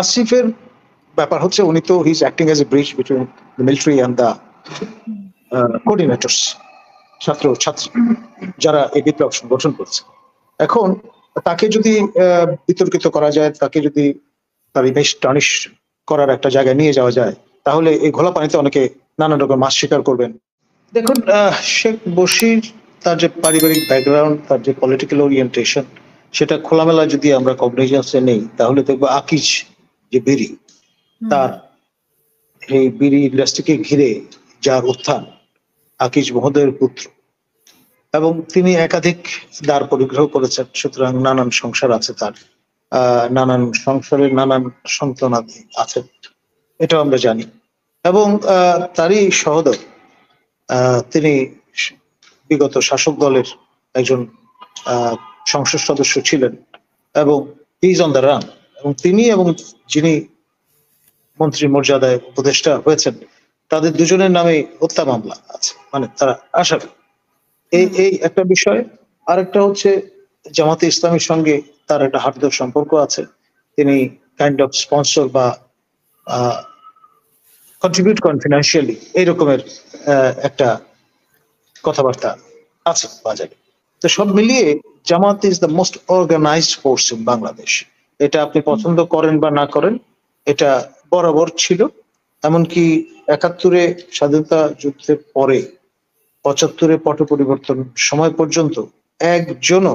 আসিফের ব্যাপার হচ্ছে উনি তো he is acting as a bridge between the military and the কোঅর্ডিনেটরস, ছাত্রী যারা এই বিপ্লব সংগঠন করছে। এখন তাকে যদি বিতর্কিত করা যায়, তাকে যদি তার ইমেজ টার্নিশ করার একটা জায়গায় নিয়ে যাওয়া যায়, তাহলে এই ঘোলা পানিতে অনেকে নানান রকম মাছ শিকার করবেন। দেখুন, শেখ বশির তার যে পারিবারিক ব্যাকগ্রাউন্ড, তার যে পলিটিক্যাল ওরিয়েন্টেশন, সেটা খোলামেলা যদি আমরা কগনিজেন্সে নেই, তাহলে দেখবো আকিজ যে বিড়ি, তার এই বিড়ি ইন্ডাস্ট্রিকে ঘিরে যার উত্থান, আকিজ মহোদয়ের পুত্র, এবং তিনি একাধিক দ্বার পরিগ্রহ করেছেন, সুতরাং নানান সংসার আছে তার, নানান সংসারের নানান সন্তানাদি আছেন, এটাও আমরা জানি। এবং তারই সহোদর, তিনি বিগত শাসক দলের একজন সংসদ সদস্য ছিলেন এবং ইজ অন দ্য রান, এবং তিনি এবং যিনি মন্ত্রী মর্যাদায় উপদেষ্টা হয়েছেন, তাদের দুজনের নামে হত্যা মামলা আছে, মানে তারা আসামি। এই একটা বিষয়। আরেকটা হচ্ছে জামাতে ইসলামীর সঙ্গে তার একটা হার্দর সম্পর্ক আছে, তিনি কাইন্ড অফ স্পন্সর বা কন্ট্রিবিউট করেন ফিনান্সিয়ালি, এই রকমের একটা কথাবার্তা আছে বাজারে। তো সব মিলিয়ে Jamaat is the most organised force in Bangladesh. এটা আপনি পছন্দ করেন বা না করেন, এটা বরাবর ছিল। এমনকি ৭১-এ স্বাধীনতা যুদ্ধের পরে ৭৫-এ পট পরিবর্তন সময় পর্যন্ত একজনও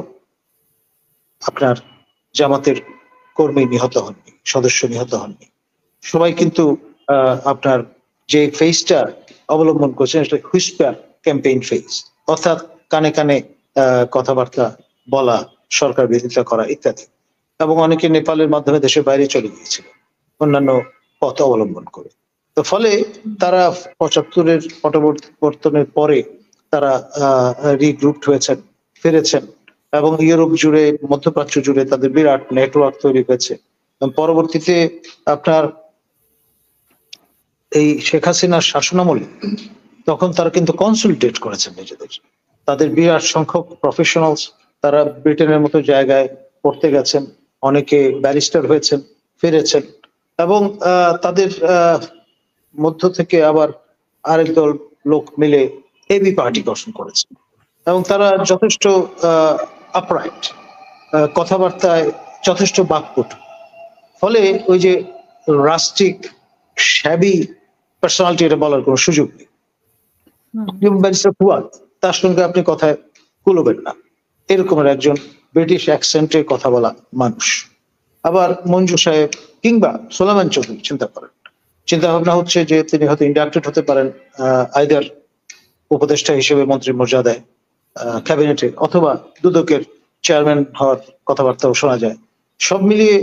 আপনার জামাতের কর্মী নিহত হননি, সদস্য নিহত হননি। সবাই কিন্তু আপনার যে ফেজটা অবলম্বন করছেন, সেটা হুইসপার ক্যাম্পেইন ফেজ, অর্থাৎ কানে কানে কথাবার্তা বলা, সরকার বিরোধিতা করা ইত্যাদি। এবং অনেকে নেপালের মাধ্যমে দেশের বাইরে চলে গিয়েছিল অন্যান্য পথ অবলম্বন করে। তো ফলে তারা ৭৫-এর পট পরিবর্তনের পরে তারা রিগ্রুপড হয়েছেন, ফিরেছেন, এবং ইউরোপ জুড়ে, মধ্যপ্রাচ্য জুড়ে তাদের বিরাট নেটওয়ার্ক তৈরি হয়েছে। পরবর্তীতে আপনার এই শেখ হাসিনার শাসনামলে তখন তারা কিন্তু কনসলিডেট করেছেন নিজেদের, তাদের বিরাট সংখ্যক প্রফেশনালস, তারা ব্রিটেনের মতো জায়গায় পড়তে গেছেন, অনেকে ব্যারিস্টার হয়েছেন, ফিরেছেন, এবং তাদের মধ্য থেকে আবার আরেক দল লোক মিলে এবি পার্টি গঠন করেছেন, এবং তারা যথেষ্ট আপরাইট, কথাবার্তায় যথেষ্ট বাকপটু। ফলে ওই যে রাস্টিক শ্যাবি পার্সোনালিটি, এটা বলার কোনো সুযোগ নেই। ব্যারিস্টার ফুয়াদ, তার সঙ্গে আপনি কথায় কুলবেন না, এরকমের একজন ব্রিটিশ অ্যাকসেন্টে কথা বলা মানুষ। আবার মঞ্জু সাহেব কিংবা সোলাইমান চৌধুরী, চিন্তা ভাবনা হচ্ছে যে তিনি হয়তো ইন্ডাক্টেড হতে পারেন আইদার উপদেষ্টা হিসেবে মন্ত্রী মর্যাদায় ক্যাবিনেটে, অথবা দুদকের চেয়ারম্যান হওয়ার কথাবার্তাও শোনা যায়। সব মিলিয়ে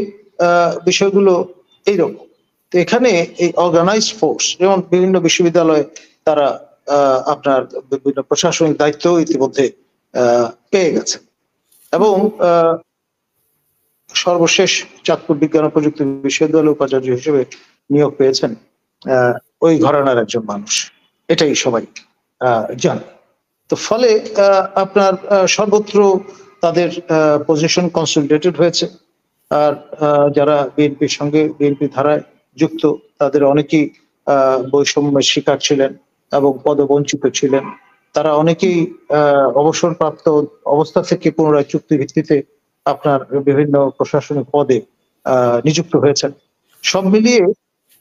বিষয়গুলো এইরকম। তো এখানে এই অর্গানাইজ ফোর্স, যেমন বিভিন্ন বিশ্ববিদ্যালয়ে তারা আপনার বিভিন্ন প্রশাসনিক দায়িত্ব ইতিমধ্যে পেয়ে গেছে, এবং সর্বশেষ চাঁদপুর বিজ্ঞান ও প্রযুক্তি বিশ্ববিদ্যালয়ের উপাচার্য হিসেবে নিয়োগ পেয়েছেন ওই ঘরানার একজন মানুষ, এটাই সবাই জানে। তো ফলে আপনার সর্বত্র তাদের পজিশন কনসলিডেটেড হয়েছে। আর যারা বিএনপির সঙ্গে, বিএনপি ধারায় যুক্ত, তাদের অনেকেই বৈষম্যের শিকার ছিলেন এবং পদবঞ্চিত ছিলেন। তারা অনেকেই অবসরপ্রাপ্ত অবস্থা থেকে পুনরায় চুক্তি ভিত্তিতে আপনার বিভিন্ন প্রশাসনিক পদে নিযুক্ত হয়েছেন। সব মিলিয়ে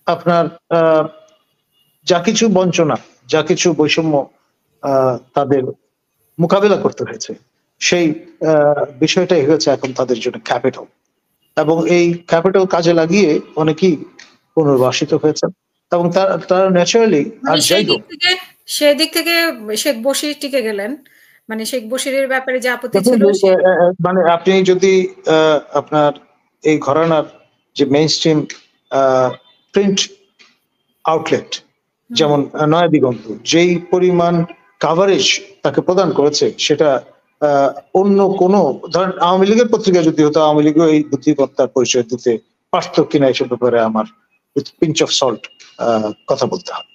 আপনার যা কিছু বঞ্চনা, যা কিছু বৈষম্য তাদের মোকাবেলা করতে হয়েছে, সেই বিষয়টাই হয়েছে এখন তাদের জন্য ক্যাপিটাল, এবং এই ক্যাপিটাল কাজে লাগিয়ে অনেকেই পুনর্বাসিত হয়েছেন, এবং তারা ন্যাচারালি, আর যাই হোক, সেদিক থেকে শেখ বশির টিকে গেলেন। মানে শেখ বশিরের ব্যাপারে যে আপত্তি ছিল, মানে আপনি যদি আপনার এই ঘরানার যে মেইন স্ট্রিম প্রিন্ট আউটলেট, যেমন নয়া দিগন্ত, যেই পরিমাণ কাভারেজ তাকে প্রদান করেছে, সেটা অন্য কোনো, ধরেন আওয়ামী লীগের পত্রিকা যদি হতো, আওয়ামী লীগও এই বুদ্ধিমত্তার পরিচয় দিতে পারত কিনা, এসব ব্যাপারে আমার পিঞ্চ অফ সল্ট কথা বলতে হবে।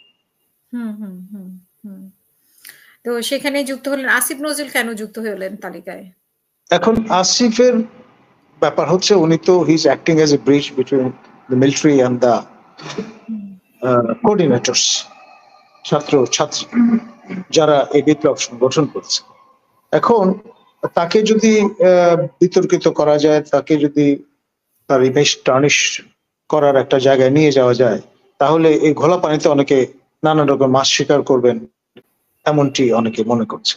তো সেখানে যুক্ত হলেন আসিফ নজরুল। কেন যুক্ত হলেন তালিকায়? এখন আসিফের ব্যাপার হচ্ছে উনি তো he is acting as a bridge between the military and the coordinators, ছাত্র ছাত্রী যারা এই বিপ্লব সংগঠন করছে। এখন তাকে যদি বিতর্কিত করা যায়, তাকে যদি তার ইমেজ টার্নিশ করার একটা জায়গায় নিয়ে যাওয়া যায়, তাহলে এই ঘোলা পানিতে অনেকে নানান রকম মাছ শিকার করবেন, এমনটি অনেকে মনে করছে।